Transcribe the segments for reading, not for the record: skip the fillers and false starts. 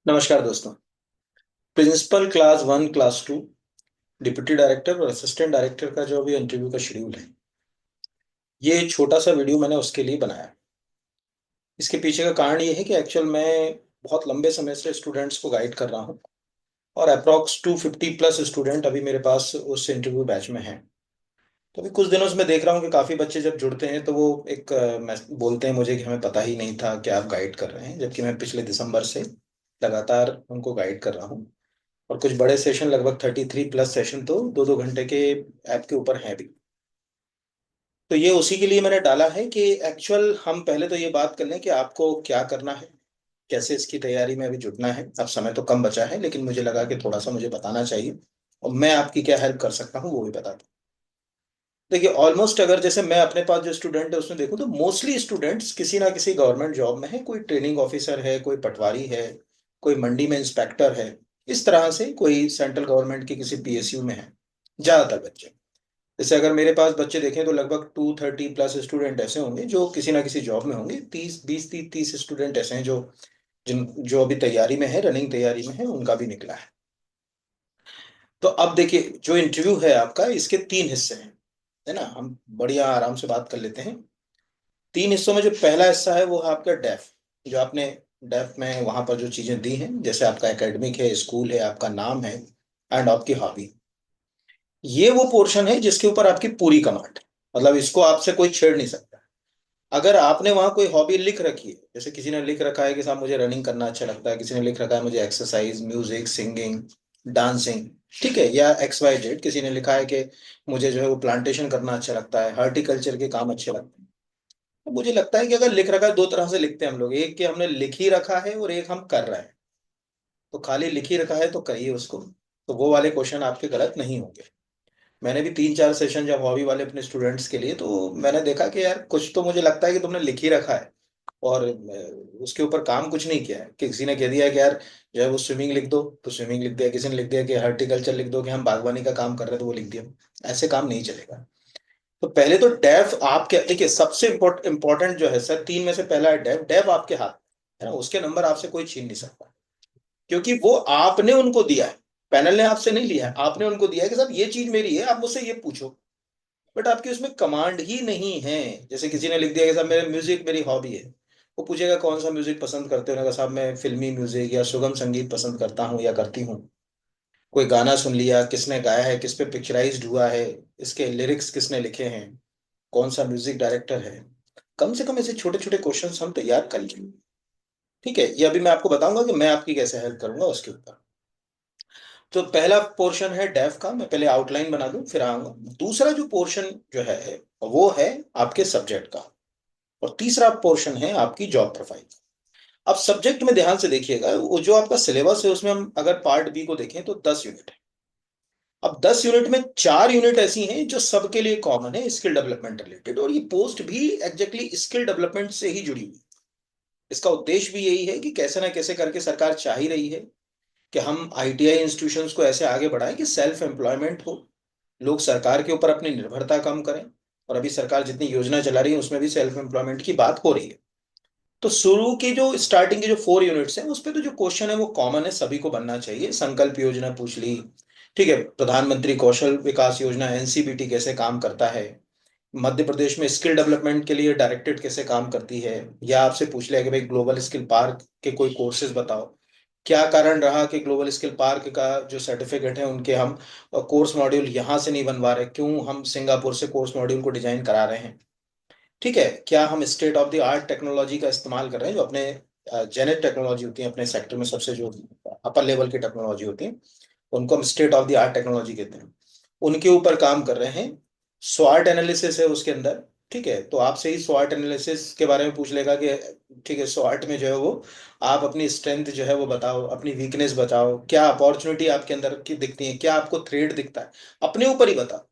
नमस्कार दोस्तों। Principal class one class two deputy director और असिस्टेंट डायरेक्टर का जो अभी इंटरव्यू का शेड्यूल है, ये छोटा सा वीडियो मैंने उसके लिए बनाया। इसके पीछे का कारण ये है कि एक्चुअल मैं बहुत लंबे समय से स्टूडेंट्स को गाइड कर रहा हूँ और अप्रॉक्स 250 प्लस स्टूडेंट अभी मेरे पास उस इंटरव्यू बैच में हैं। तो अभी कुछ दिनों से मैं देख रहा हूँ कि काफ़ी बच्चे जब जुड़ते हैं तो वो बोलते हैं मुझे कि हमें पता ही नहीं था कि आप गाइड कर रहे हैं, जबकि मैं पिछले दिसंबर से लगातार उनको गाइड कर रहा हूँ। और कुछ बड़े सेशन, लगभग 33 प्लस सेशन तो 2-2 घंटे के ऐप के ऊपर हैं भी। तो ये उसी के लिए मैंने डाला है कि एक्चुअल हम पहले तो ये बात कर लें कि आपको क्या करना है, कैसे इसकी तैयारी में अभी जुटना है। अब समय तो कम बचा है, लेकिन मुझे लगा कि थोड़ा सा मुझे बताना चाहिए और मैं आपकी क्या हेल्प कर सकता हूँ वो भी बता दूँ। देखिए, ऑलमोस्ट अगर जैसे मैं अपने पास जो स्टूडेंट है उसमें देखूँ तो मोस्टली स्टूडेंट्स किसी ना किसी गवर्नमेंट जॉब में है। कोई ट्रेनिंग ऑफिसर है, कोई पटवारी है, कोई मंडी में इंस्पेक्टर है, इस तरह से कोई सेंट्रल गवर्नमेंट की किसी पीएसयू में है ज्यादातर बच्चे। जैसे अगर मेरे पास बच्चे देखें तो लगभग 230 प्लस स्टूडेंट ऐसे होंगे जो किसी ना किसी जॉब में होंगे। 30 स्टूडेंट ऐसे हैं जो अभी तैयारी में है, रनिंग तैयारी में है, उनका भी निकला है। तो अब देखिए, जो इंटरव्यू है आपका, इसके 3 हिस्से हैं, है ना। हम बढ़िया आराम से बात कर लेते हैं। 3 हिस्सों में जो पहला हिस्सा है वो है आपका डेफ। जो आपने डेफ में वहां पर जो चीजें दी हैं, जैसे आपका एकेडमिक है, स्कूल है, आपका नाम है एंड आपकी हॉबी, ये वो पोर्शन है जिसके ऊपर आपकी पूरी कमांड है। मतलब इसको आपसे कोई छेड़ नहीं सकता। अगर आपने वहां कोई हॉबी लिख रखी है, जैसे किसी ने लिख रखा है कि साहब मुझे रनिंग करना अच्छा लगता है, किसी ने लिख रखा है मुझे एक्सरसाइज, म्यूजिक, सिंगिंग, डांसिंग, ठीक है, या XYZ, किसी ने लिखा है कि मुझे जो है वो प्लांटेशन करना अच्छा लगता है, हॉर्टिकल्चर के काम अच्छे लगते हैं। तो मुझे लगता है कि अगर लिख रखा है, दो तरह से लिखते हैं हम लोग, एक कि हमने लिख ही रखा है और एक हम कर रहे हैं। तो खाली लिख ही रखा है तो करिए उसको। तो वो वाले क्वेश्चन आपके गलत नहीं होंगे। मैंने भी 3-4 सेशन जब हॉबी वाले अपने स्टूडेंट्स के लिए, तो मैंने देखा कि यार कुछ तो मुझे लगता है कि तुमने लिख ही रखा है और उसके ऊपर काम कुछ नहीं किया है। कि किसी ने कह दिया कि यार जो है वो स्विमिंग लिख दो तो स्विमिंग लिख दिया, किसी ने लिख दिया कि हॉर्टिकल्चर लिख दो कि हम बागवानी का काम कर रहे हैं तो वो लिख दिया। ऐसे काम नहीं चलेगा। तो पहले तो डेफ आपके, देखिए सबसे इम्पोर्टेंट जो है सर, 3 में से पहला है डेफ। डेफ आपके हाथ में है ना, उसके नंबर आपसे कोई छीन नहीं सकता, क्योंकि वो आपने उनको दिया है। पैनल ने आपसे नहीं लिया है, आपने उनको दिया है कि साहब ये चीज मेरी है, आप मुझसे ये पूछो। बट आपकी उसमें कमांड ही नहीं है। जैसे किसी ने लिख दिया कि साहब मेरे म्यूजिक मेरी हॉबी है, वो पूछेगा कौन सा म्यूजिक पसंद करते हो, ना साहब मैं फिल्मी म्यूजिक या सुगम संगीत पसंद करता हूँ या करती हूँ। कोई गाना सुन लिया, किसने गाया है, किस पे पिक्चराइज्ड हुआ है, इसके लिरिक्स किसने लिखे हैं, कौन सा म्यूजिक डायरेक्टर है। कम से कम ऐसे छोटे छोटे क्वेश्चंस हम तैयार कर लें। ठीक है, ये अभी मैं आपको बताऊंगा कि मैं आपकी कैसे हेल्प करूंगा उसके ऊपर। तो पहला पोर्शन है डेफ का, मैं पहले आउटलाइन बना दूं फिर आऊंगा। दूसरा जो पोर्शन जो है वो है आपके सब्जेक्ट का, और तीसरा पोर्शन है आपकी जॉब प्रोफाइल। अब सब्जेक्ट में ध्यान से देखिएगा, वो जो आपका सिलेबस है उसमें हम अगर पार्ट बी को देखें तो 10 यूनिट है। अब 10 यूनिट में 4 यूनिट ऐसी हैं जो सबके लिए कॉमन है, स्किल डेवलपमेंट रिलेटेड, और ये पोस्ट भी एग्जैक्टली स्किल डेवलपमेंट से ही जुड़ी हुई है। इसका उद्देश्य भी यही है कि कैसे ना कैसे करके सरकार चाह ही रही है कि हम आईटीआई इंस्टीट्यूशंस को ऐसे आगे बढ़ाएं कि सेल्फ एम्प्लॉयमेंट हो, लोग सरकार के ऊपर अपनी निर्भरता कम करें। और अभी सरकार जितनी योजना चला रही है उसमें भी सेल्फ एम्प्लॉयमेंट की बात हो रही है। तो शुरू की जो स्टार्टिंग की जो 4 यूनिट्स हैं उस पे तो जो क्वेश्चन है वो कॉमन है, सभी को बनना चाहिए। संकल्प योजना पूछ ली, ठीक है, प्रधानमंत्री कौशल विकास योजना एनसीबीटी कैसे काम करता है, मध्य प्रदेश में स्किल डेवलपमेंट के लिए डायरेक्टेड कैसे काम करती है, या आपसे पूछ लिया कि भाई ग्लोबल स्किल पार्क के कोई कोर्सेज बताओ, क्या कारण रहा कि ग्लोबल स्किल पार्क का जो सर्टिफिकेट है उनके हम कोर्स मॉड्यूल यहाँ से नहीं बनवा रहे, क्यों हम सिंगापुर से कोर्स मॉड्यूल को डिजाइन करा रहे हैं। ठीक है, क्या हम state of the art technology का इस्तेमाल कर रहे हैं, जो अपने जेनेट टेक्नोलॉजी होती है अपने सेक्टर में सबसे जो अपर लेवल की टेक्नोलॉजी होती है, उनको हम state of the art technology कहते हैं, उनके ऊपर काम कर रहे हैं। स्वाट एनालिसिस है उसके अंदर। ठीक है, तो आपसे ही स्वाट एनालिसिस के बारे में पूछ लेगा कि ठीक है, स्वाट में जो है वो आप अपनी स्ट्रेंथ जो है वो बताओ, अपनी वीकनेस बताओ, क्या अपॉर्चुनिटी आपके अंदर की दिखती है, क्या आपको थ्रेड दिखता है, अपने ऊपर ही बताओ।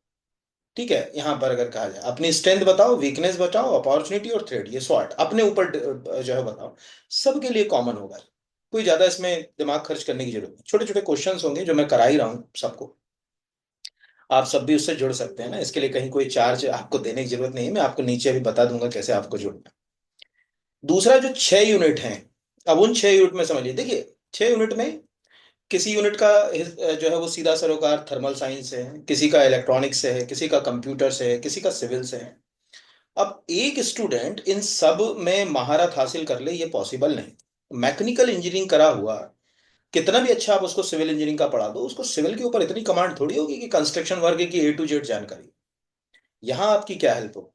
ठीक है, यहाँ पर अगर कहा जाए अपनी स्ट्रेंथ बताओ, वीकनेस बताओ, अपॉर्चुनिटी और थ्रेड, ये स्वॉट अपने ऊपर जो है बताओ। सबके लिए कॉमन होगा, कोई ज्यादा इसमें दिमाग खर्च करने की जरूरत नहीं। छोटे छोटे क्वेश्चंस होंगे जो मैं करा ही रहा हूँ सबको। आप सब भी उससे जुड़ सकते हैं ना, इसके लिए कहीं कोई चार्ज आपको देने की जरूरत नहीं है, मैं आपको नीचे अभी बता दूंगा कैसे आपको जुड़ना है। दूसरा जो 6 यूनिट है, अब उन 6 यूनिट में समझिए, देखिए 6 यूनिट में किसी यूनिट का जो है वो सीधा सरोकार थर्मल साइंस से है, किसी का इलेक्ट्रॉनिक्स से है, किसी का कंप्यूटर से है, किसी का सिविल से है। अब एक स्टूडेंट इन सब में महारत हासिल कर ले, ये पॉसिबल नहीं। मैकेनिकल इंजीनियरिंग करा हुआ कितना भी अच्छा आप उसको सिविल इंजीनियरिंग का पढ़ा दो, उसको सिविल के ऊपर इतनी कमांड थोड़ी होगी कि कंस्ट्रक्शन वर्क की A to Z जानकारी। यहाँ आपकी क्या हेल्प हो?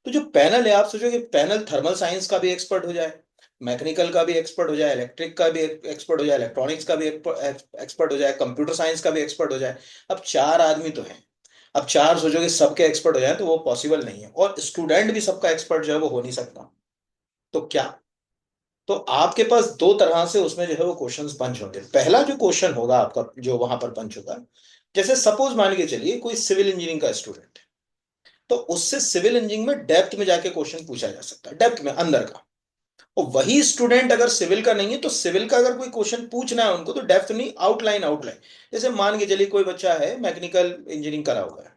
तो जो पैनल है, आप सोचो कि पैनल थर्मल साइंस का भी एक्सपर्ट हो जाए, मैकेनिकल का भी एक्सपर्ट हो जाए, इलेक्ट्रिक का भी एक्सपर्ट हो जाए, इलेक्ट्रॉनिक्स का भी एक्सपर्ट हो जाए, कंप्यूटर साइंस का भी एक्सपर्ट हो जाए। अब 4 आदमी तो हैं। अब चार सोचो कि सबके एक्सपर्ट हो जाए, तो वो पॉसिबल नहीं है, और स्टूडेंट भी सबका एक्सपर्ट जो है वो हो नहीं सकता। तो क्या? तो आपके पास दो तरह से उसमें जो है वो क्वेश्चंस पंच होंगे। पहला जो क्वेश्चन होगा आपका जो वहां पर पंच होगा, जैसे सपोज मान के चलिए कोई सिविल इंजीनियरिंग का स्टूडेंट है, तो उससे सिविल इंजीनियरिंग में डेप्थ में जाके क्वेश्चन पूछा जा सकता है, डेप्थ में अंदर का। और वही स्टूडेंट अगर सिविल का नहीं है, तो सिविल का अगर कोई क्वेश्चन पूछना है उनको, तो डेप्थ नहीं, आउटलाइन आउटलाइन। जैसे मान के चलिए कोई बच्चा है मैकेनिकल इंजीनियरिंग करा हुआ है,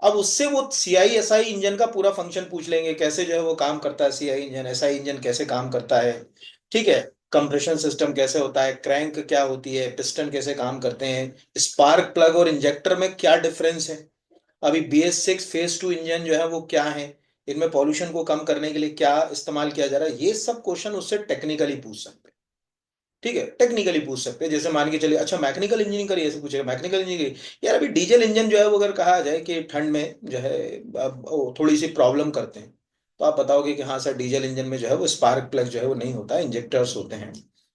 अब उससे वो CI SI इंजन का पूरा फंक्शन पूछ लेंगे, कैसे जो है वो काम करता है, CI इंजन SI इंजन कैसे काम करता है, ठीक है, कंप्रेशन सिस्टम कैसे होता है, क्रैंक क्या होती है, पिस्टन कैसे काम करते हैं, स्पार्क प्लग और इंजेक्टर में क्या डिफरेंस है, अभी BS6 फेज 2 इंजन जो है वो क्या है, इनमें पॉल्यूशन को कम करने के लिए क्या इस्तेमाल किया जा रहा है, ये सब क्वेश्चन उससे टेक्निकली पूछ सकते हैं। ठीक है, टेक्निकली पूछ सकते हैं। जैसे मान के चलिए, अच्छा मैकेनिकल इंजीनियरिंग करिए, ऐसे पूछेगा मैकेनिकल इंजीनियरिंग, यार अभी डीजल इंजन जो है वो अगर कहा जाए कि ठंड में जो है अब वो थोड़ी सी प्रॉब्लम करते हैं, तो आप बताओगे कि हाँ सर, डीजल इंजन में जो है वो स्पार्क प्लग जो है वो नहीं होता, इंजेक्टर्स होते हैं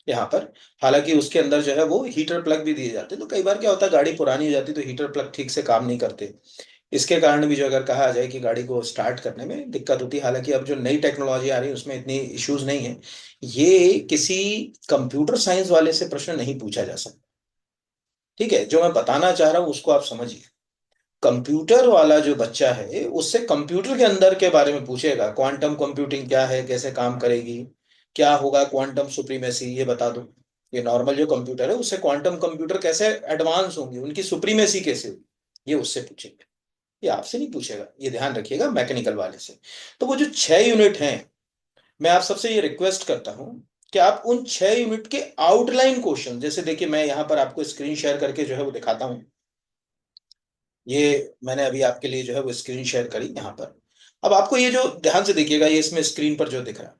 यहाँ पर। हालांकि उसके अंदर जो है वो हीटर प्लग भी दिए जाते हैं, तो कई बार क्या होता है, गाड़ी पुरानी हो जाती है तो हीटर प्लग ठीक से काम नहीं करते, इसके कारण भी जो अगर कहा जाए कि गाड़ी को स्टार्ट करने में दिक्कत होती है। हालांकि अब जो नई टेक्नोलॉजी आ रही है उसमें इतनी इश्यूज नहीं है। ये किसी कंप्यूटर साइंस वाले से प्रश्न नहीं पूछा जा सकता। ठीक है, जो मैं बताना चाह रहा हूं उसको आप समझिए। कंप्यूटर वाला जो बच्चा है उससे कंप्यूटर के अंदर के बारे में पूछेगा, क्वांटम कंप्यूटिंग क्या है, कैसे काम करेगी, क्या होगा क्वांटम सुप्रीमेसी, ये बता दो। ये नॉर्मल जो कंप्यूटर है उससे क्वांटम कंप्यूटर कैसे एडवांस होंगे, उनकी सुप्रीमेसी कैसे होगी, ये उससे पूछेंगे। ये आपसे नहीं पूछेगा, ये ध्यान रखिएगा, मैकेनिकल वाले से। तो वो जो 6 यूनिट हैं, मैं आप सबसे ये रिक्वेस्ट करता हूं कि आप उन 6 यूनिट के आउटलाइन क्वेश्चन, जैसे देखिए मैं यहां पर आपको स्क्रीन शेयर करके जो है वो दिखाता हूं। ये मैंने अभी आपके लिए जो है वो स्क्रीन शेयर करी यहाँ पर। अब आपको ये जो ध्यान से देखिएगा, ये इसमें स्क्रीन पर जो दिख रहा है,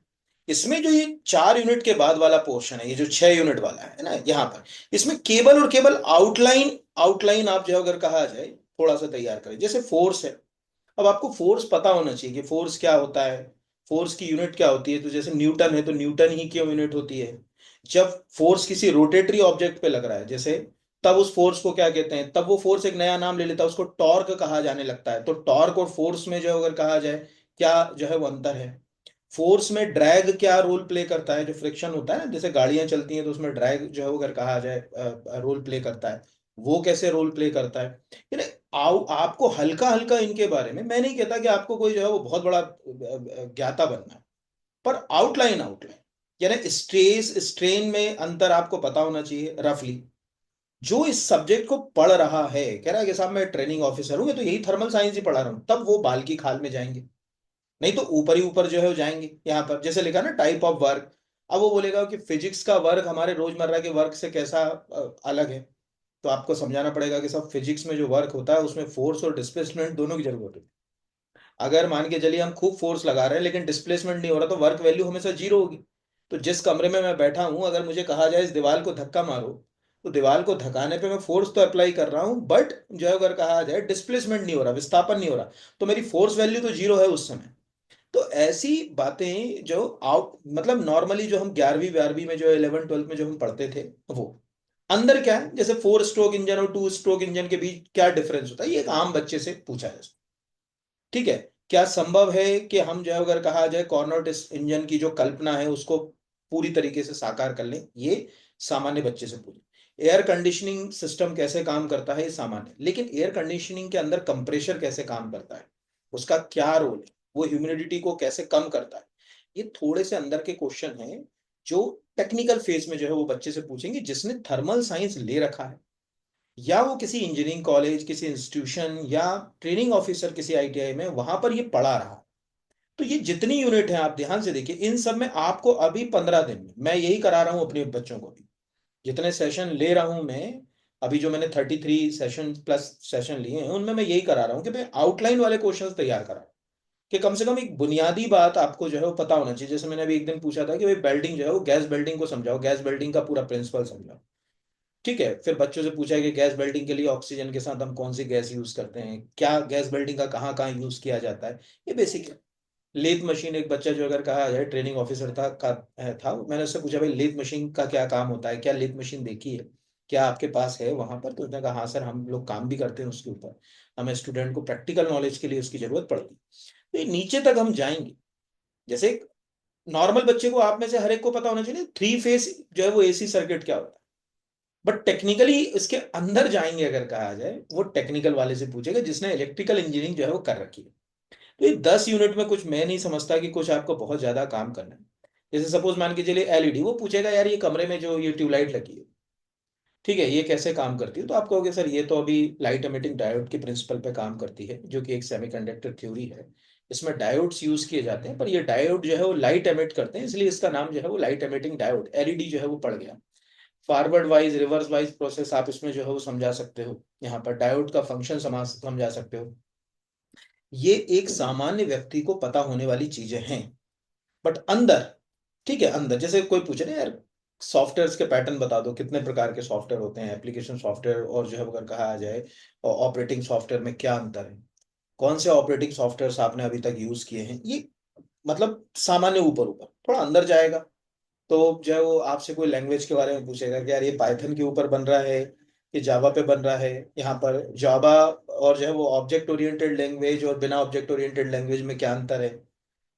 इसमें जो ये 4 यूनिट के बाद वाला पोर्शन है, ये जो 6 यूनिट वाला है ना यहाँ पर, इसमें केवल और केवल आउटलाइन, आउटलाइन आप जो है अगर कहा जाए थोड़ा सा तैयार करें। जैसे फोर्स है, अब आपको फोर्स पता होना चाहिए कि फोर्स क्या होता है, फोर्स की यूनिट क्या होती है। तो जैसे न्यूटन है, तो न्यूटन ही क्यों यूनिट होती है। जब फोर्स किसी रोटेटरी ऑब्जेक्ट पे लग रहा है जैसे, तब उस फोर्स को क्या कहते हैं, तब वो फोर्स एक नया नाम ले लेता है, उसको टॉर्क कहा जाने लगता है। तो टॉर्क और फोर्स में जो अगर कहा जाए क्या जो है वो अंतर है। फोर्स में ड्रैग क्या रोल प्ले करता है, जो फ्रिक्शन होता है ना, जैसे गाड़ियां चलती हैं तो उसमें ड्रैग जो है वो अगर कहा जाए रोल प्ले करता है, वो कैसे रोल प्ले करता है। यानी आपको हल्का हल्का इनके बारे में, मैं नहीं कहता कि आपको कोई जो है वो बहुत बड़ा ज्ञाता बनना है, पर आउटलाइन आउटलाइन, यानी स्ट्रेस स्ट्रेन में अंतर आपको पता होना चाहिए रफली। जो इस सब्जेक्ट को पढ़ रहा है कह रहा है कि साहब मैं ट्रेनिंग ऑफिसर हूँ, मैं तो यही थर्मल साइंस ही पढ़ा रहा हूँ, तब वो बाल की खाल में जाएंगे। नहीं तो ऊपर ही ऊपर जो है वो जाएंगे। यहाँ पर जैसे लिखा ना टाइप ऑफ वर्क, अब वो बोलेगा कि फिजिक्स का वर्क हमारे रोजमर्रा के वर्क से कैसा अलग है। तो आपको समझाना पड़ेगा कि सब फिजिक्स में जो वर्क होता है उसमें फोर्स और डिस्प्लेसमेंट दोनों की जरूरत है। अगर मान के चलिए हम खूब फोर्स लगा रहे हैं लेकिन डिस्प्लेसमेंट नहीं हो रहा, तो वर्क वैल्यू हमेशा जीरो होगी। तो जिस कमरे में मैं बैठा हूं, अगर मुझे कहा जाए इस दीवार को धक्का मारो, तो दीवार को धक्काने पे मैं फोर्स तो अप्लाई कर रहा हूं, बट जो है अगर कहा जाए डिस्प्लेसमेंट नहीं हो रहा, विस्थापन नहीं हो रहा, तो मेरी फोर्स वैल्यू तो जीरो है उस समय। तो ऐसी बातें जो आउट मतलब नॉर्मली जो हम 11वीं 12वीं में जो 11 12 में जो हम पढ़ते थे, वो अंदर क्या है, जैसे 4 स्ट्रोक इंजन और 2 स्ट्रोक इंजन के बीच क्या डिफरेंस होता है, ये एक आम बच्चे से पूछा जाए। ठीक है, क्या संभव है कि हम जो है अगर कहा जाए कॉर्नोट इंजन की जो कल्पना है उसको पूरी तरीके से साकार कर लें, ये सामान्य बच्चे से पूछे। एयर कंडीशनिंग सिस्टम कैसे काम करता है, ये सामान्य, लेकिन एयर कंडीशनिंग के अंदर कंप्रेशर कैसे काम करता है, उसका क्या रोल है, वो ह्यूमिडिटी को कैसे कम करता है, ये थोड़े से अंदर के क्वेश्चन हैं जो टेक्निकल फेज में जो है वो बच्चे से पूछेंगे जिसने थर्मल साइंस ले रखा है, या वो किसी इंजीनियरिंग कॉलेज, किसी इंस्टीट्यूशन या ट्रेनिंग ऑफिसर किसी ITI में वहां पर ये पढ़ा रहा। तो ये जितनी यूनिट है आप ध्यान से देखिए, इन सब में आपको अभी 15 दिन में मैं यही करा रहा हूं अपने बच्चों को भी, जितने सेशन ले रहा हूं मैं, अभी जो मैंने 33 सेशन लिए हैं उनमें मैं यही करा रहा हूँ कि मैं आउटलाइन वाले क्वेश्चंस तैयार करा, कि कम से कम एक बुनियादी बात आपको जो है वो पता होना चाहिए। जैसे मैंने अभी एक दिन पूछा था कि भाई बेल्डिंग जो है वो गैस बेल्डिंग को समझाओ, गैस बेल्डिंग का पूरा प्रिंसिपल समझाओ। ठीक है, फिर बच्चों से पूछा है कि गैस बेल्डिंग के लिए ऑक्सीजन के साथ हम कौन सी गैस यूज करते हैं, क्या गैस बेल्डिंग का कहाँ कहाँ यूज किया जाता है, ये बेसिक है। लेथ मशीन, एक बच्चा जो अगर कहा जाए ट्रेनिंग ऑफिसर था, मैंने उससे पूछा भाई लेथ मशीन का क्या काम होता है, क्या लेथ मशीन देखी है, क्या आपके पास है वहां पर? तो उसने कहा हाँ सर, हम लोग काम भी करते हैं उसके ऊपर, हमें स्टूडेंट को प्रैक्टिकल नॉलेज के लिए उसकी जरूरत पड़ती है। तो ये नीचे तक हम जाएंगे। जैसे नॉर्मल बच्चे को, आप में से हर एक को पता होना चाहिए 3 फेज जो है वो एसी सर्किट क्या होता है, बट टेक्निकली इसके अंदर जाएंगे अगर कहा जाए, वो टेक्निकल वाले से पूछेगा जिसने इलेक्ट्रिकल इंजीनियरिंग जो है वो कर रखी है। तो ये 10 यूनिट में कुछ मैं नहीं समझता कि कुछ आपको बहुत ज्यादा काम करना है। जैसे सपोज मान के चलिए एलईडी, वो पूछेगा यार ये कमरे में जो ये ट्यूबलाइट लगी है, ठीक है, ये कैसे काम करती है? तो आप कहोगे सर ये तो अभी लाइट एमिटिंग डायोड के प्रिंसिपल पे काम करती है, जो कि एक सेमीकंडक्टर थ्योरी है। इसमें डायोड्स यूज किए जाते हैं, पर ये डायोड जो है वो लाइट एमिट करते हैं, इसलिए इसका नाम जो है वो लाइट एमिटिंग डायोड, एलईडी जो है वो पड़ गया। Forward wise reverse wise process आप इसमें जो है वो समझा सकते हो, यहाँ पर डायोड का फंक्शन समझा सकते हो। ये एक सामान्य व्यक्ति को पता होने वाली चीजें हैं। बट अंदर, ठीक है, अंदर जैसे कोई पूछे ना यार सॉफ्टवेयर के पैटर्न बता दो, कितने प्रकार के सॉफ्टवेयर होते हैं, एप्लीकेशन सॉफ्टवेयर और जो है अगर कहा जाए ऑपरेटिंग सॉफ्टवेयर में क्या अंतर है, कौन से ऑपरेटिंग सॉफ्टवेयर आपने अभी तक यूज किए हैं, ये मतलब सामान्य ऊपर ऊपर। थोड़ा अंदर जाएगा तो जो है वो आपसे कोई लैंग्वेज के बारे में पूछेगा कि यार ये पाइथन के ऊपर बन रहा है, ये जावा पे बन रहा है, यहाँ पर जावा और जो है वो ऑब्जेक्ट ओरिएंटेड लैंग्वेज और बिना ऑब्जेक्ट ओरिएंटेड लैंग्वेज में क्या अंतर है,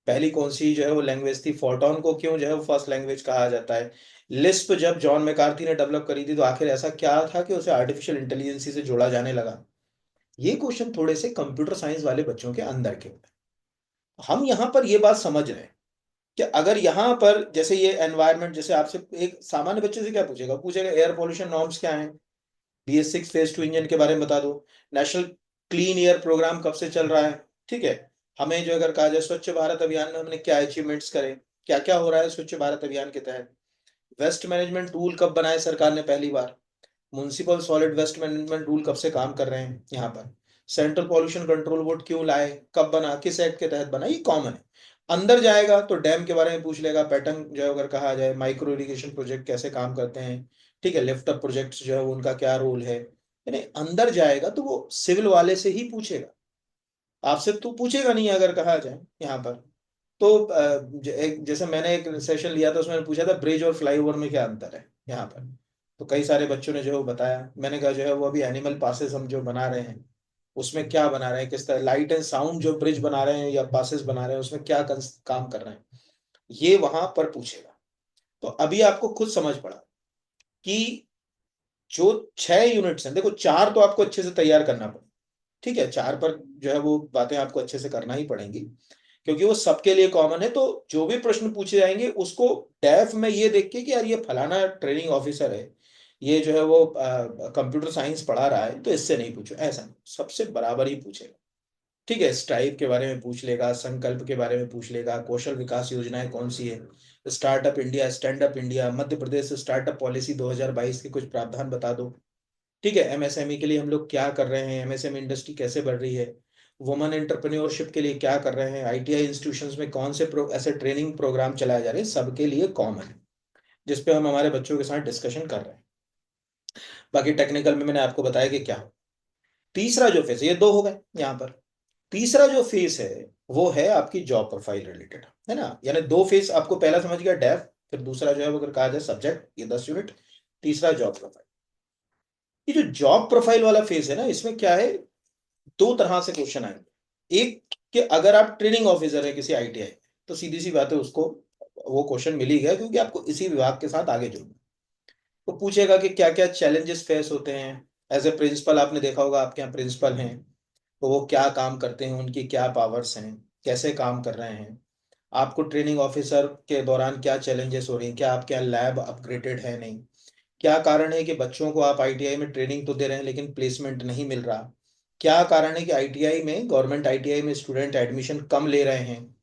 पहली कौन सी जो है वो लैंग्वेज थी, फोर्टॉन को क्यों जो है वो फर्स्ट लैंग्वेज कहा जाता है, लिस्प जब जॉन मैकार्थी ने डेवलप करी थी तो आखिर ऐसा क्या था कि उसे आर्टिफिशियल इंटेलिजेंस से जोड़ा जाने लगा। ये क्वेश्चन थोड़े से कंप्यूटर साइंस वाले बच्चों के अंदर के होते हैं। हम यहाँ पर ये बात समझ रहे हैं कि अगर यहाँ पर जैसे ये एनवायरनमेंट, जैसे आपसे एक सामान्य बच्चे से क्या पूछेगा, पूछेगा एयर पोल्यूशन नॉर्म्स क्या है, BS6 फेज 2 इंजन के बारे में बता दो, नेशनल क्लीन एयर प्रोग्राम कब से चल रहा है, ठीक है, हमें जो अगर कहा जाए स्वच्छ भारत अभियान में हमने क्या अचीवमेंट्स करे, क्या क्या हो रहा है स्वच्छ भारत अभियान के तहत, वेस्ट मैनेजमेंट रूल कब बनाए सरकार ने पहली बार, municipal solid waste management rule कब से काम कर रहे हैं यहाँ पर, सेंट्रल पॉल्यूशन कंट्रोल बोर्ड क्यों लाए, कब बना, किस एक्ट के तहत बना, ये कॉमन है। अंदर जाएगा तो डैम के बारे में पूछ लेगा, पैटर्न जो है अगर कहा जाए, माइक्रो इरिगेशन प्रोजेक्ट कैसे काम करते हैं, ठीक है, लिफ्ट अप प्रोजेक्ट्स जो है उनका क्या रोल है, यानी अंदर जाएगा तो वो सिविल वाले से ही पूछेगा, आपसे तो पूछेगा नहीं अगर कहा जाए यहाँ पर। तो जैसे मैंने एक सेशन लिया था उसमें पूछा था ब्रिज और फ्लाईओवर में क्या अंतर है यहाँ पर, तो कई सारे बच्चों ने जो है वो बताया, मैंने कहा जो है वो अभी एनिमल पासेस हम जो बना रहे हैं उसमें क्या बना रहे हैं, किस तरह लाइट एंड साउंड जो ब्रिज बना रहे हैं या पासेस बना रहे हैं उसमें क्या काम कर रहे हैं, ये वहां पर पूछेगा। तो अभी आपको खुद समझ पड़ा कि जो 6 यूनिट्स हैं, देखो 4 तो आपको अच्छे से तैयार करना पड़ेगा, ठीक है, 4 पर जो है वो बातें आपको अच्छे से करना ही पड़ेंगी, क्योंकि वो सबके लिए कॉमन है। तो जो भी प्रश्न पूछे जाएंगे उसको डेफ में ये देख के कि यार ये फलाना ट्रेनिंग ऑफिसर है, ये जो है वो कंप्यूटर साइंस पढ़ा रहा है, तो इससे नहीं पूछो, ऐसा नहीं, सबसे बराबर ही पूछेगा। ठीक है, स्ट्राइप के बारे में पूछ लेगा, संकल्प के बारे में पूछ लेगा, कौशल विकास योजनाएं कौन सी है, startup India, stand up India, Madhya Pradesh startup policy 2022 के कुछ प्रावधान बता दो, ठीक है, एमएसएमई के लिए हम लोग क्या कर रहे हैं, एमएसएमई इंडस्ट्री कैसे बढ़ रही है, वुमेन एंटरप्रेन्योरशिप के लिए क्या कर रहे हैं, आईटीआई इंस्टीट्यूशंस में कौन से ऐसे ट्रेनिंग प्रोग्राम चलाए जा रहे हैं, सबके लिए कॉमन है, जिसपे हम हमारे बच्चों के साथ डिस्कशन कर रहे हैं। बाकी टेक्निकल में मैंने आपको बताया कि क्या हो। तीसरा जो फेस, ये 2 हो गए यहाँ पर, तीसरा जो फेस है वो है आपकी जॉब प्रोफाइल रिलेटेड, है ना, यानी 2 फेस आपको, पहला समझ गया डेफ, फिर दूसरा जो है वो अगर कहा जाए सब्जेक्ट, ये 10 यूनिट, तीसरा जॉब प्रोफाइल। ये जो जॉब प्रोफाइल वाला फेस है ना, इसमें क्या है, 2 तरह से क्वेश्चन आएंगे। एक कि अगर आप ट्रेनिंग ऑफिसर है किसी आईटीआई, तो सीधी सी बात है उसको वो क्वेश्चन मिल ही गया, क्योंकि आपको इसी विभाग के साथ आगे जुड़ना है। तो पूछेगा कि क्या क्या चैलेंजेस फेस होते हैं, एज ए प्रिंसिपल आपने देखा होगा आपके यहाँ प्रिंसिपल हैं, तो वो क्या काम करते हैं, उनकी क्या पावर्स हैं, कैसे काम कर रहे हैं, आपको ट्रेनिंग ऑफिसर के दौरान क्या चैलेंजेस हो रही हैं, क्या आपके यहाँ लैब अपग्रेडेड है नहीं, क्या कारण है कि बच्चों को आप आईटीआई में ट्रेनिंग तो दे रहे हैं लेकिन प्लेसमेंट नहीं मिल रहा, क्या कारण है कि आईटीआई में, गवर्नमेंट आईटीआई में स्टूडेंट एडमिशन कम ले रहे हैं,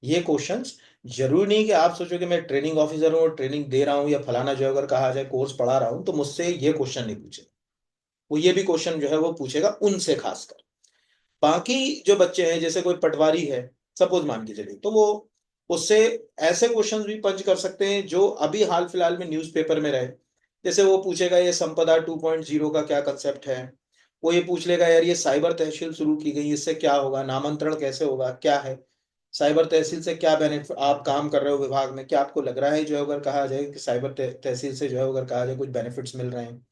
ये क्वेश्चंस जरूरी नहीं कि आप सोचो कि मैं ट्रेनिंग ऑफिसर हूँ और ट्रेनिंग दे रहा हूँ, या फलाना जो है अगर कहा जाए कोर्स पढ़ा रहा हूँ तो मुझसे ये क्वेश्चन नहीं पूछेगा। वो ये भी क्वेश्चन जो है वो पूछेगा उनसे खासकर। बाकी जो बच्चे हैं, जैसे कोई पटवारी है सपोज मान के चलिए, तो वो उससे ऐसे क्वेश्चंस भी पंच कर सकते हैं जो अभी हाल फिलहाल में न्यूज़पेपर में रहे। जैसे वो पूछेगा ये संपदा 2.0 का क्या कंसेप्ट है। वो ये पूछ लेगा यार ये साइबर तहसील शुरू की गई, इससे क्या होगा, नामांतरण कैसे होगा, क्या है साइबर तहसील से, क्या बेनिफिट, आप काम कर रहे हो विभाग में, क्या आपको लग रहा है जो अगर कहा जाए कि साइबर तहसील से जो है अगर कहा जाए कुछ बेनिफिट्स मिल रहे हैं।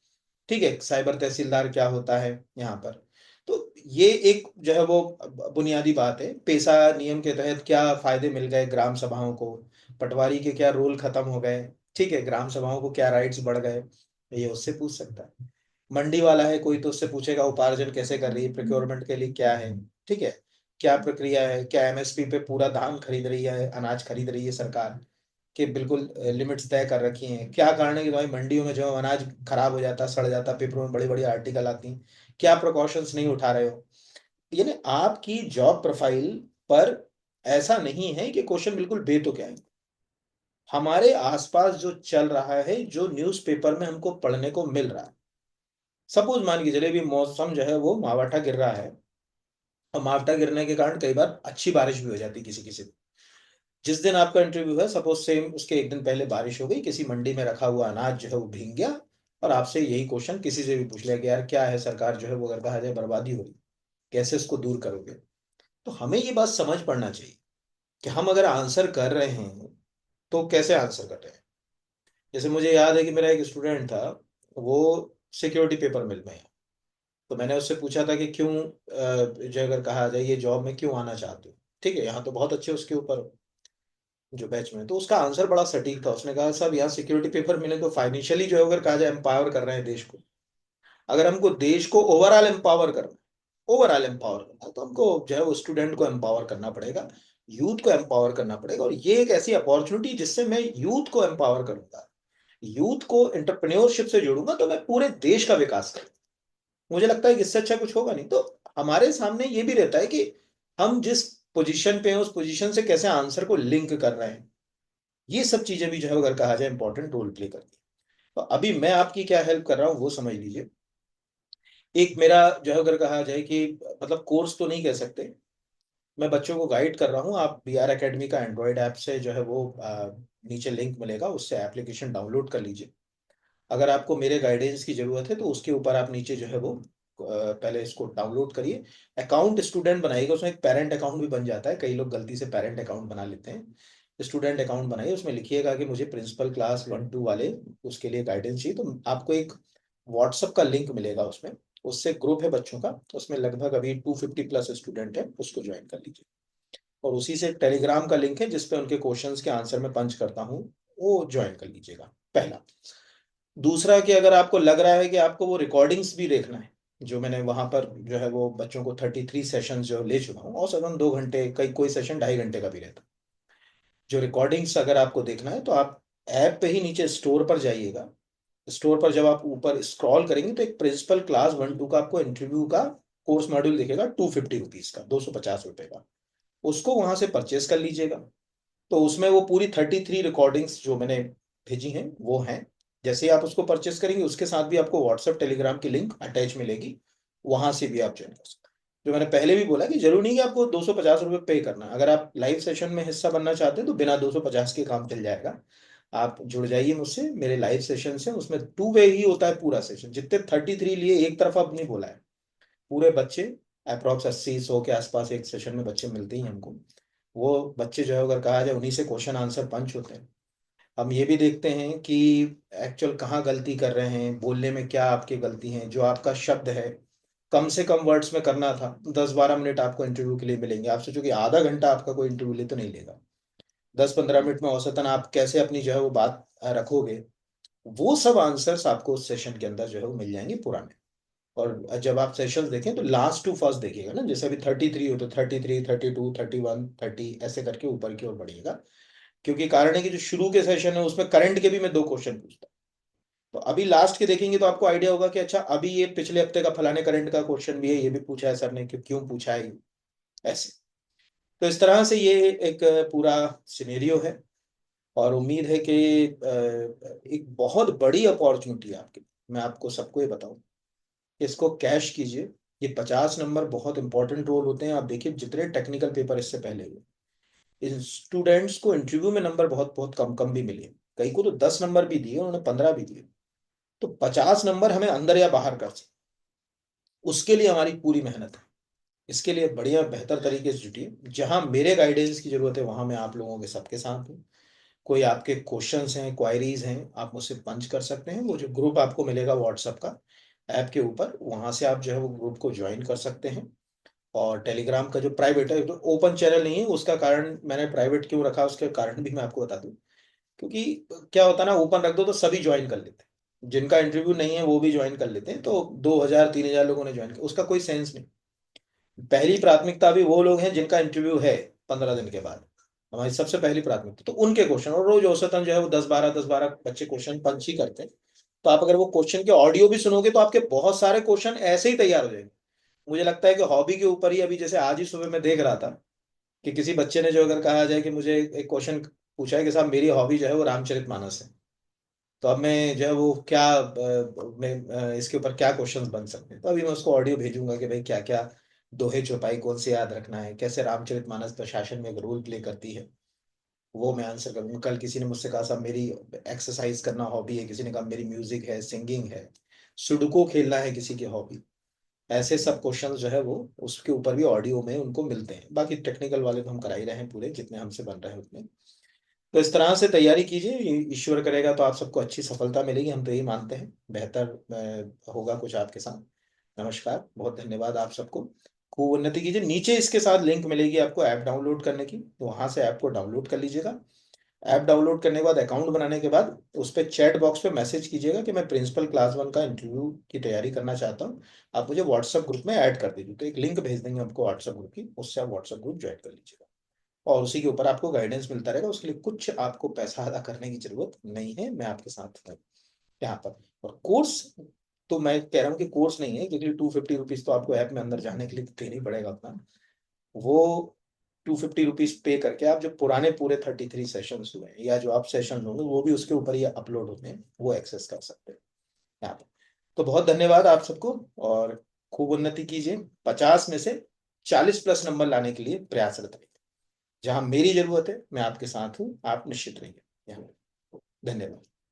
ठीक है, साइबर तहसीलदार क्या होता है यहाँ पर। तो ये एक जो है वो बुनियादी बात है, पेशा नियम के तहत क्या फायदे मिल गए ग्राम सभाओं को, पटवारी के क्या रोल खत्म हो गए, ठीक है, ग्राम सभाओं को क्या राइट्स बढ़ गए, ये उससे पूछ सकता है। मंडी वाला है कोई तो उससे पूछेगा उपार्जन कैसे कर रही है, प्रोक्योरमेंट के लिए क्या है, ठीक है, क्या प्रक्रिया है, क्या एमएसपी पे पूरा धान खरीद रही है, अनाज खरीद रही है सरकार, कि बिल्कुल लिमिट्स तय कर रखी हैं, क्या कारण है कि भाई मंडियों में जो अनाज खराब हो जाता, सड़ जाता, पेपरों में बड़ी बड़ी आर्टिकल आती हैं, क्या प्रिकॉशंस नहीं उठा रहे हो। यानी आपकी जॉब प्रोफाइल पर ऐसा नहीं है कि क्वेश्चन बिल्कुल बेतुके आए। हमारे आसपास जो चल रहा है, जो न्यूज़पेपर में हमको पढ़ने को मिल रहा है, सपोज मान के चलिए भी मौसम जो है वो मावठा गिर रहा है, और मावठा गिरने के कारण कई बार अच्छी बारिश भी हो जाती है किसी किसी दिन। जिस दिन आपका इंटरव्यू है सपोज सेम उसके एक दिन पहले बारिश हो गई, किसी मंडी में रखा हुआ अनाज जो है वो भीग गया, और आपसे यही क्वेश्चन किसी से भी पूछ लिया कि यार क्या है, सरकार जो है वो अगर कहा जाए बर्बादी हो रही, कैसे इसको दूर करोगे। तो हमें ये बात समझ पड़ना चाहिए कि हम अगर आंसर कर रहे हैं तो कैसे आंसर कर रहे हैं। जैसे मुझे याद है कि मेरा एक स्टूडेंट था, वो सिक्योरिटी पेपर मिल में है। तो मैंने उससे पूछा था कि क्यों जो अगर कहा जाए ये जॉब में क्यों आना चाहते हो, ठीक है, यहाँ तो बहुत अच्छे उसके ऊपर जो बैच में। तो उसका आंसर बड़ा सटीक था, उसने कहा साहब यहाँ सिक्योरिटी पेपर मिले तो फाइनेंशियली जो है अगर कहा जाए एम्पावर कर रहे हैं देश को, अगर हमको देश को ओवरऑल एम्पावर करना, ओवरऑल एम्पावर करना, तो हमको जो है वो स्टूडेंट को एम्पावर करना पड़ेगा, यूथ को एम्पावर करना पड़ेगा, और ये एक ऐसी अपॉर्चुनिटी जिससे मैं यूथ को एम्पावर करूंगा, यूथ को एंटरप्रेन्योरशिप से जोड़ूंगा, तो मैं पूरे देश का विकास करूंगा। मुझे लगता है कि इससे अच्छा कुछ होगा नहीं। तो हमारे सामने ये भी रहता है कि हम जिस पोजीशन पे हैं उस पोजीशन से कैसे आंसर को लिंक कर रहे हैं। ये सब चीजें भी जो है अगर कहा जाए इंपॉर्टेंट रोल प्ले करती है। तो अभी मैं आपकी क्या हेल्प कर रहा हूँ वो समझ लीजिए। एक मेरा जो है अगर कहा जाए कि मतलब कोर्स तो नहीं कह सकते, मैं बच्चों को गाइड कर रहा हूँ। आप बीआर एकेडमी का एंड्रॉयड ऐप से जो है वो नीचे लिंक मिलेगा, उससे एप्लीकेशन डाउनलोड कर लीजिए। अगर आपको मेरे गाइडेंस की जरूरत है तो उसके ऊपर आप नीचे जो है वो पहले इसको डाउनलोड करिए, अकाउंट स्टूडेंट बनाइएगा, उसमें एक पेरेंट अकाउंट भी बन जाता है, कई लोग गलती से पेरेंट अकाउंट बना लेते हैं। स्टूडेंट अकाउंट बनाइए, उसमें लिखिएगा कि मुझे प्रिंसिपल क्लास 1 2 वाले उसके लिए गाइडेंस चाहिए, तो आपको एक व्हाट्सअप का लिंक मिलेगा उसमें, उससे ग्रुप है बच्चों का, उसमें लगभग अभी 250+ स्टूडेंट है, उसको ज्वाइन कर लीजिए। और उसी से टेलीग्राम का लिंक है जिसपे उनके क्वेश्चंस के आंसर में पंच करता हूँ, वो ज्वाइन कर लीजिएगा पहला। दूसरा कि अगर आपको लग रहा है कि आपको वो रिकॉर्डिंग्स भी देखना है, जो मैंने वहां पर जो है वो बच्चों को 33 सेशन जो ले चुका हूँ, और सदन 2 घंटे, कई कोई सेशन 2.5 घंटे का भी रहता है, जो रिकॉर्डिंग्स अगर आपको देखना है तो आप ऐप पे ही नीचे स्टोर पर जाइएगा। स्टोर पर जब आप ऊपर स्क्रॉल करेंगे तो एक प्रिंसिपल क्लास 1 2 का आपको इंटरव्यू का कोर्स मॉड्यूल दिखेगा, 250 रुपीज का, 250 रुपए का, उसको वहां से परचेज कर लीजिएगा। तो उसमें वो पूरी 33 रिकॉर्डिंग्स जो मैंने भेजी हैं वो हैं। जैसे ही आप उसको परचेस करेंगे उसके साथ भी आपको व्हाट्सएप टेलीग्राम की लिंक अटैच मिलेगी, वहां से भी आप ज्वाइन कर सकते हैं। जो मैंने पहले भी बोला कि जरूरी नहीं कि आपको 250 रुपये पे करना है, अगर आप लाइव सेशन में हिस्सा बनना चाहते हैं तो बिना 250 के काम चल जाएगा। आप जुड़ जाइए मुझसे, मेरे लाइव सेशन से, उसमें 2 वे ही होता है पूरा सेशन, जितने 33 लिए एक तरफ अब नहीं बोला है, पूरे बच्चे अप्रॉक्स 80 100 के आसपास एक सेशन में बच्चे मिलते ही हैं हमको। वो बच्चे जो है अगर कहा जाए उन्हीं से क्वेश्चन आंसर पंच होते हैं। हम ये भी देखते हैं कि एक्चुअल कहाँ गलती कर रहे हैं, बोलने में क्या आपकी गलती है, जो आपका शब्द है कम से कम वर्ड्स में करना था। 10 12 मिनट आपको इंटरव्यू के लिए मिलेंगे, आप सोचो कि आधा घंटा आपका कोई इंटरव्यू ले तो नहीं लेगा, 10 15 मिनट में औसतन आप कैसे अपनी जो है वो बात रखोगे, वो सब आंसर्स आपको उस सेशन के अंदर जो है वो मिल जाएंगे पुराने। और जब आप सेशंस देखें तो लास्ट टू फर्स्ट देखिएगा ना, जैसे अभी 33 हो तो 33 32 31 30 ऐसे करके ऊपर की ओर बढ़िएगा। क्योंकि कारण है कि जो शुरू के सेशन है उसमें करंट के भी मैं 2 क्वेश्चन पूछता हूँ। तो अभी लास्ट के देखेंगे तो आपको आइडिया होगा कि अच्छा अभी ये पिछले हफ्ते का फलाने करंट का क्वेश्चन भी है, ये भी पूछा है सर ने, क्यों क्यों पूछा है ऐसे। तो इस तरह से ये एक पूरा सिनेरियो है, और उम्मीद है कि एक बहुत बड़ी अपॉर्चुनिटी है आपके लिए। मैं आपको सबको ये बताऊं, इसको कैश कीजिए। ये 50 नंबर बहुत इंपॉर्टेंट रोल होते हैं। आप देखिए जितने टेक्निकल पेपर इससे पहले हुए, इन स्टूडेंट्स को इंटरव्यू में नंबर बहुत बहुत कम कम भी मिले। कई को तो 10 नंबर भी दिए, उन्होंने 15 भी दिए। तो 50 नंबर हमें अंदर या बाहर कर सकते, उसके लिए हमारी पूरी मेहनत है। इसके लिए बढ़िया बेहतर तरीके से जुटिए। जहां मेरे गाइडेंस की जरूरत है वहां मैं आप लोगों के सबके साथ हूँ। कोई आपके क्वेश्चंस हैं, क्वायरीज हैं, आप मुझसे पंच कर सकते हैं। वो जो ग्रुप आपको मिलेगा व्हाट्सएप का ऐप के ऊपर, वहां से आप जो है वो ग्रुप को ज्वाइन कर सकते हैं। और टेलीग्राम का जो प्राइवेट है, तो ओपन चैनल नहीं है, उसका कारण मैंने प्राइवेट क्यों रखा उसके कारण भी मैं आपको बता दूं। क्योंकि क्या होता है ना, ओपन रख दो तो सभी ज्वाइन कर लेते हैं, जिनका इंटरव्यू नहीं है वो भी ज्वाइन कर लेते हैं, तो 2,000 3,000 लोगों ने ज्वाइन किया, उसका कोई सेंस नहीं। पहली प्राथमिकता भी वो लोग हैं जिनका इंटरव्यू है 15 दिन के बाद। हमारी सबसे पहली प्राथमिकता तो उनके क्वेश्चन, और रोज औसतन जो है वो 10-12 बच्चे क्वेश्चन पंच ही करते हैं। तो आप अगर वो क्वेश्चन के ऑडियो भी सुनोगे तो आपके बहुत सारे क्वेश्चन ऐसे ही तैयार हो जाएंगे। मुझे लगता है कि हॉबी के ऊपर ही, अभी जैसे आज ही सुबह मैं देख रहा था कि किसी बच्चे ने जो अगर कहा जाए कि मुझे एक क्वेश्चन पूछा है कि साहब मेरी हॉबी जो है वो रामचरितमानस है, तो अब मैं जो है वो क्या इसके ऊपर क्या क्वेश्चंस बन सकते हैं। तो अभी मैं उसको ऑडियो भेजूंगा कि भाई क्या क्या दोहे चौपाई कौन से याद रखना है, कैसे रामचरितमानस प्रशासन में एक रोल प्ले करती है, वो मैं आंसर करूंगा। कल किसी ने मुझसे कहा साहब मेरी एक्सरसाइज करना हॉबी है, किसी ने कहा मेरी म्यूजिक है, सिंगिंग है, सुडोकू खेलना है किसी की हॉबी। ऐसे सब क्वेश्चंस जो है वो उसके ऊपर भी ऑडियो में उनको मिलते हैं। बाकी टेक्निकल वाले तो हम करा ही रहे हैं पूरे, जितने हमसे बन रहे हैं उतने। तो इस तरह से तैयारी कीजिए, ईश्वर करेगा तो आप सबको अच्छी सफलता मिलेगी, हम तो यही मानते हैं। बेहतर होगा कुछ आपके साथ। नमस्कार, बहुत धन्यवाद आप सबको। खूब उन्नति कीजिए। नीचे इसके साथ लिंक मिलेगी आपको ऐप डाउनलोड करने की, तो वहां से ऐप को डाउनलोड कर लीजिएगा। ऐप डाउनलोड करने के बाद, अकाउंट बनाने के बाद, उस पर चैट बॉक्स पे मैसेज कीजिएगा कि मैं प्रिंसिपल क्लास 1 का इंटरव्यू की तैयारी करना चाहता हूँ। आप मुझे व्हाट्सएप ग्रुप में ऐड कर दीजिए, तो एक लिंक भेज देंगे आपको व्हाट्सएप ग्रुप की, उससे आप व्हाट्सएप ग्रुप ज्वाइन कर लीजिएगा। और उसी के ऊपर आपको गाइडेंस मिलता रहेगा। उसके लिए कुछ आपको पैसा अदा करने की जरूरत नहीं है, मैं आपके साथ हूँ यहाँ पर। और कोर्स, तो मैं कह रहा हूँ कि कोर्स नहीं है, क्योंकि 250 रुपीज तो आपको ऐप में अंदर जाने के लिए देना ही पड़ेगा अपना। वो 250 रुपीज पे करके आप जो पुराने पूरे 33 सेशन हुए हैं, या जो आप सेशन होंगे वो भी उसके ऊपर ही अपलोड होते हैं, वो एक्सेस कर सकते हैं यहाँ पर। तो बहुत धन्यवाद आप सबको, और खूब उन्नति कीजिए। 50 में से 40+ नंबर लाने के लिए प्रयासरत रहिए। जहां मेरी जरूरत है मैं आपके साथ हूं, आप निश्चित रहिए यहाँ। धन्यवाद।